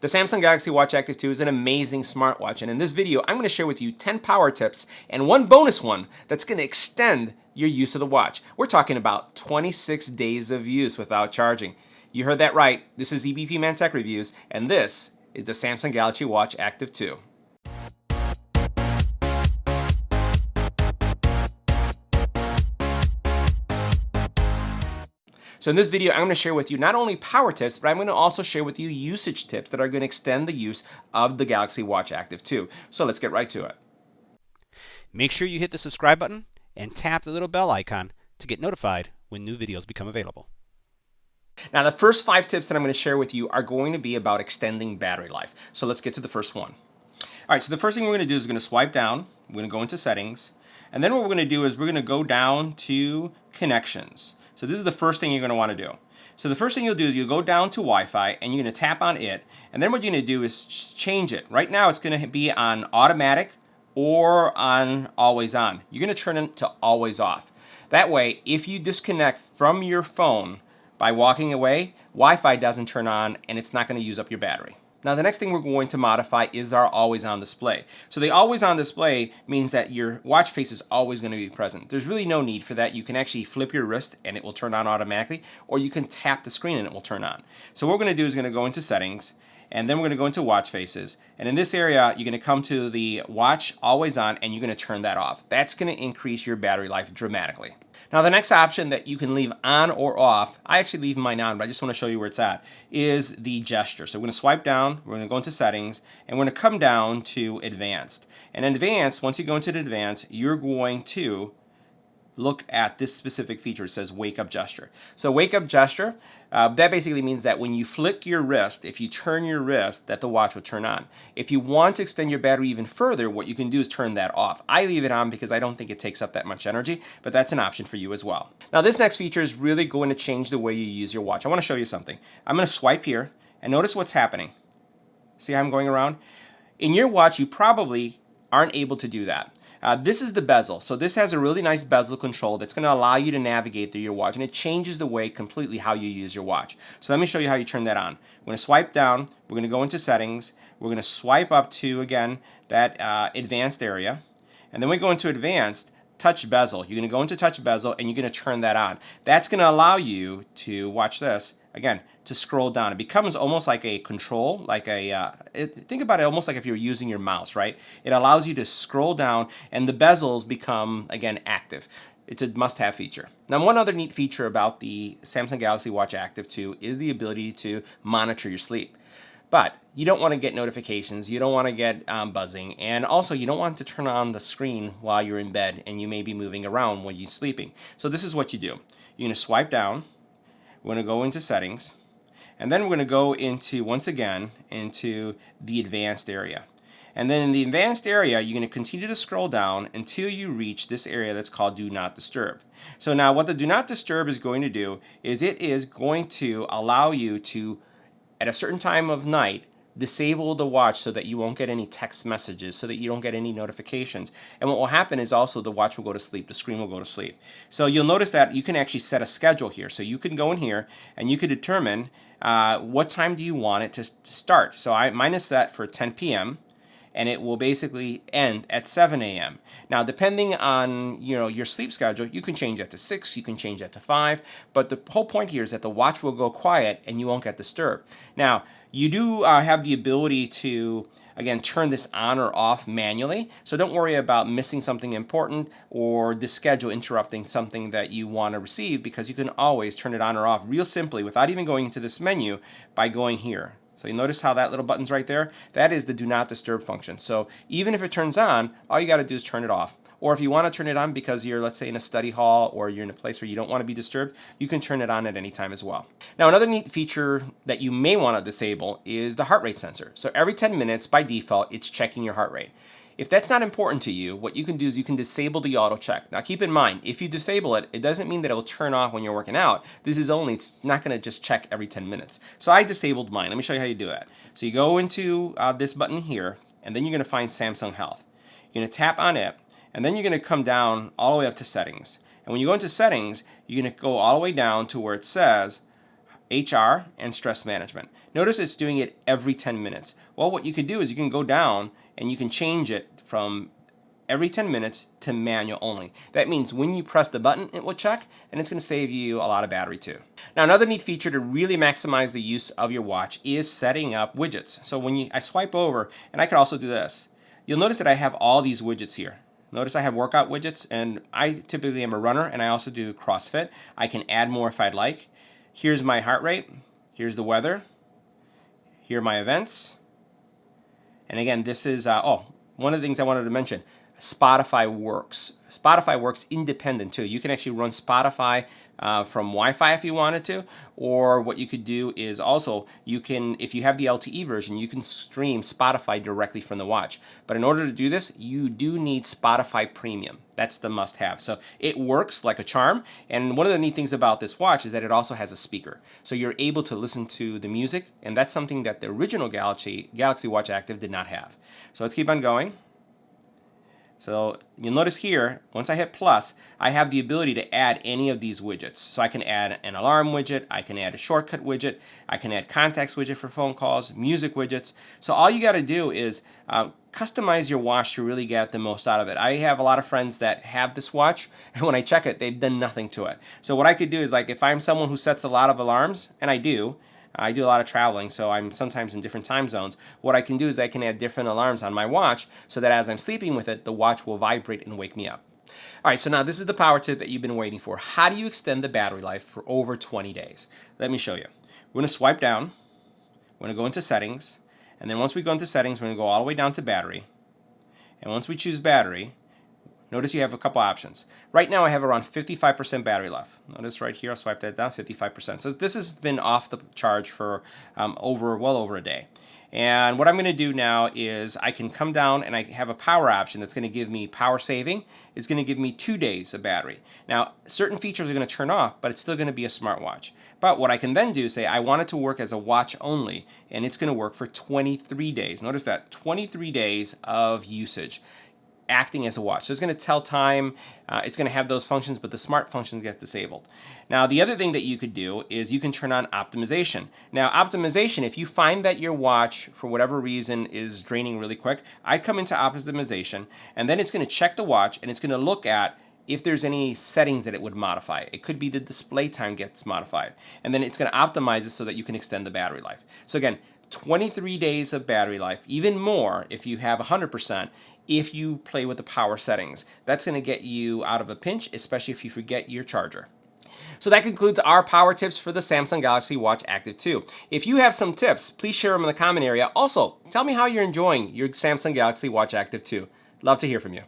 The Samsung Galaxy Watch Active 2 is an amazing smartwatch, and in this video I'm going to share with you 10 power tips and one bonus one that's going to extend your use of the watch. We're talking about 26 days of use without charging. You heard that right. This is EBPMAN Tech Reviews, and this is the Samsung Galaxy Watch Active 2. So in this video, I'm going to share with you not only power tips, but I'm going to also share with you usage tips that are going to extend the use of the Galaxy Watch Active 2. So let's get right to it. Make sure you hit the subscribe button and tap the little bell icon to get notified when new videos become available. Now the first 5 tips that I'm going to share with you are going to be about extending battery life. So let's get to the first one. All right, so the first thing we're going to do is we're going to swipe down, we're going to go into settings, and then what we're going to do is we're going to go down to connections. So this is the first thing you're going to want to do. So the first thing you'll do is you'll go down to Wi-Fi and you're going to tap on it, and then what you're going to do is change it. Right now it's going to be on automatic or on always on. You're going to turn it to always off. That way, if you disconnect from your phone by walking away, Wi-Fi doesn't turn on and it's not going to use up your battery. Now the next thing we're going to modify is our always on display. So the always on display means that your watch face is always going to be present. There's really no need for that. You can actually flip your wrist and it will turn on automatically, or you can tap the screen and it will turn on. So what we're going to do is going to go into settings, and then we're going to go into watch faces, and in this area you're going to come to the watch always on and you're going to turn that off. That's going to increase your battery life dramatically. Now the next option that you can leave on or off, I actually leave mine on, but I just want to show you where it's at, is the gesture. So we're going to swipe down, we're going to go into settings, and we're going to come down to advanced. And in advanced, once you go into the advanced, you're going to look at this specific feature. It says wake up gesture. So wake up gesture, that basically means that when you flick your wrist, if you turn your wrist, that the watch will turn on. If you want to extend your battery even further, what you can do is turn that off. I leave it on because I don't think it takes up that much energy, but that's an option for you as well. Now this next feature is really going to change the way you use your watch. I want to show you something. I'm going to swipe here and notice what's happening. See how I'm going around? In your watch, you probably aren't able to do that. This is the bezel. So this has a really nice bezel control that's going to allow you to navigate through your watch, and it changes the way completely how you use your watch. So let me show you how you turn that on. We're going to swipe down, we're going to go into settings, we're going to swipe up to, again, that advanced area, and then we go into advanced, touch bezel. You're going to go into touch bezel and you're going to turn that on. That's going to allow you to, watch this, again, to scroll down. It becomes almost like a control, like a, think about it almost like if you're using your mouse, right? It allows you to scroll down and the bezels become, again, active. It's a must-have feature. Now, one other neat feature about the Samsung Galaxy Watch Active 2 is the ability to monitor your sleep. But you don't want to get notifications, you don't want to get buzzing, and also you don't want to turn on the screen while you're in bed and you may be moving around when you're sleeping. So this is what you do. You're going to swipe down, we're going to go into settings, and then we're going to go into, once again, into the advanced area. And then in the advanced area, you're going to continue to scroll down until you reach this area that's called Do Not Disturb. So now what the Do Not Disturb is going to do is it is going to allow you to, at a certain time of night, disable the watch so that you won't get any text messages, so that you don't get any notifications. And what will happen is also the watch will go to sleep, the screen will go to sleep. So you'll notice that you can actually set a schedule here. So you can go in here and you can determine what time do you want it to start. So mine is set for 10 p.m. and it will basically end at 7 a.m. Now, depending on your sleep schedule, you can change that to 6, you can change that to 5, but the whole point here is that the watch will go quiet and you won't get disturbed. Now, you do have the ability to, again, turn this on or off manually, so don't worry about missing something important or the schedule interrupting something that you want to receive, because you can always turn it on or off real simply without even going into this menu by going here. So you notice how that little button's right there? That is the Do Not Disturb function. So even if it turns on, all you got to do is turn it off. Or if you want to turn it on because you're, let's say, in a study hall or you're in a place where you don't want to be disturbed, you can turn it on at any time as well. Now, another neat feature that you may want to disable is the heart rate sensor. So every 10 minutes, by default, it's checking your heart rate. If that's not important to you, what you can do is you can disable the auto check. Now keep in mind, if you disable it, it doesn't mean that it will turn off when you're working out. It's not going to just check every 10 minutes. So I disabled mine. Let me show you how you do that. So you go into this button here, and then you're going to find Samsung Health. You're going to tap on it, and then you're going to come down all the way up to settings. And when you go into settings, you're going to go all the way down to where it says HR, and stress management. Notice it's doing it every 10 minutes. Well, what you could do is you can go down and you can change it from every 10 minutes to manual only. That means when you press the button, it will check, and it's going to save you a lot of battery too. Now, another neat feature to really maximize the use of your watch is setting up widgets. So when I swipe over, and I can also do this, you'll notice that I have all these widgets here. Notice I have workout widgets, and I typically am a runner, and I also do CrossFit. I can add more if I'd like. Here's my heart rate. Here's the weather. Here are my events. And again, this is, one of the things I wanted to mention, Spotify works. Spotify works independent too. You can actually run Spotify from Wi-Fi if you wanted to, or what you could do is also, if you have the LTE version, you can stream Spotify directly from the watch. But in order to do this, you do need Spotify Premium. That's the must-have. So it works like a charm, and one of the neat things about this watch is that it also has a speaker. So you're able to listen to the music, and that's something that the original Galaxy Watch Active did not have. So let's keep on going. So you'll notice here, once I hit plus, I have the ability to add any of these widgets. So I can add an alarm widget, I can add a shortcut widget, I can add contacts widget for phone calls, music widgets. So all you got to do is customize your watch to really get the most out of it. I have a lot of friends that have this watch, and when I check it, they've done nothing to it. So what I could do is, like, if I'm someone who sets a lot of alarms, and I do a lot of traveling, so I'm sometimes in different time zones. What I can do is I can add different alarms on my watch so that as I'm sleeping with it, the watch will vibrate and wake me up. All right, so now this is the power tip that you've been waiting for. How do you extend the battery life for over 20 days? Let me show you. We're going to swipe down. We're going to go into settings. And then once we go into settings, we're going to go all the way down to battery. And once we choose battery, notice you have a couple options. Right now I have around 55% battery left. Notice right here, I'll swipe that down, 55%. So this has been off the charge for well over a day. And what I'm going to do now is I can come down and I have a power option that's going to give me power saving. It's going to give me 2 days of battery. Now, certain features are going to turn off, but it's still going to be a smartwatch. But what I can then do is say I want it to work as a watch only, and it's going to work for 23 days. Notice that, 23 days of usage acting as a watch. So it's going to tell time, it's going to have those functions, but the smart functions get disabled. Now, the other thing that you could do is you can turn on optimization. Now, optimization, if you find that your watch, for whatever reason, is draining really quick, I'd come into optimization, and then it's going to check the watch, and it's going to look at if there's any settings that it would modify. It could be the display time gets modified, and then it's going to optimize it so that you can extend the battery life. So again, 23 days of battery life, even more if you have 100%, if you play with the power settings. That's going to get you out of a pinch, especially if you forget your charger. So that concludes our power tips for the Samsung Galaxy Watch Active 2. If you have some tips, please share them in the comment area. Also, tell me how you're enjoying your Samsung Galaxy Watch Active 2. Love to hear from you.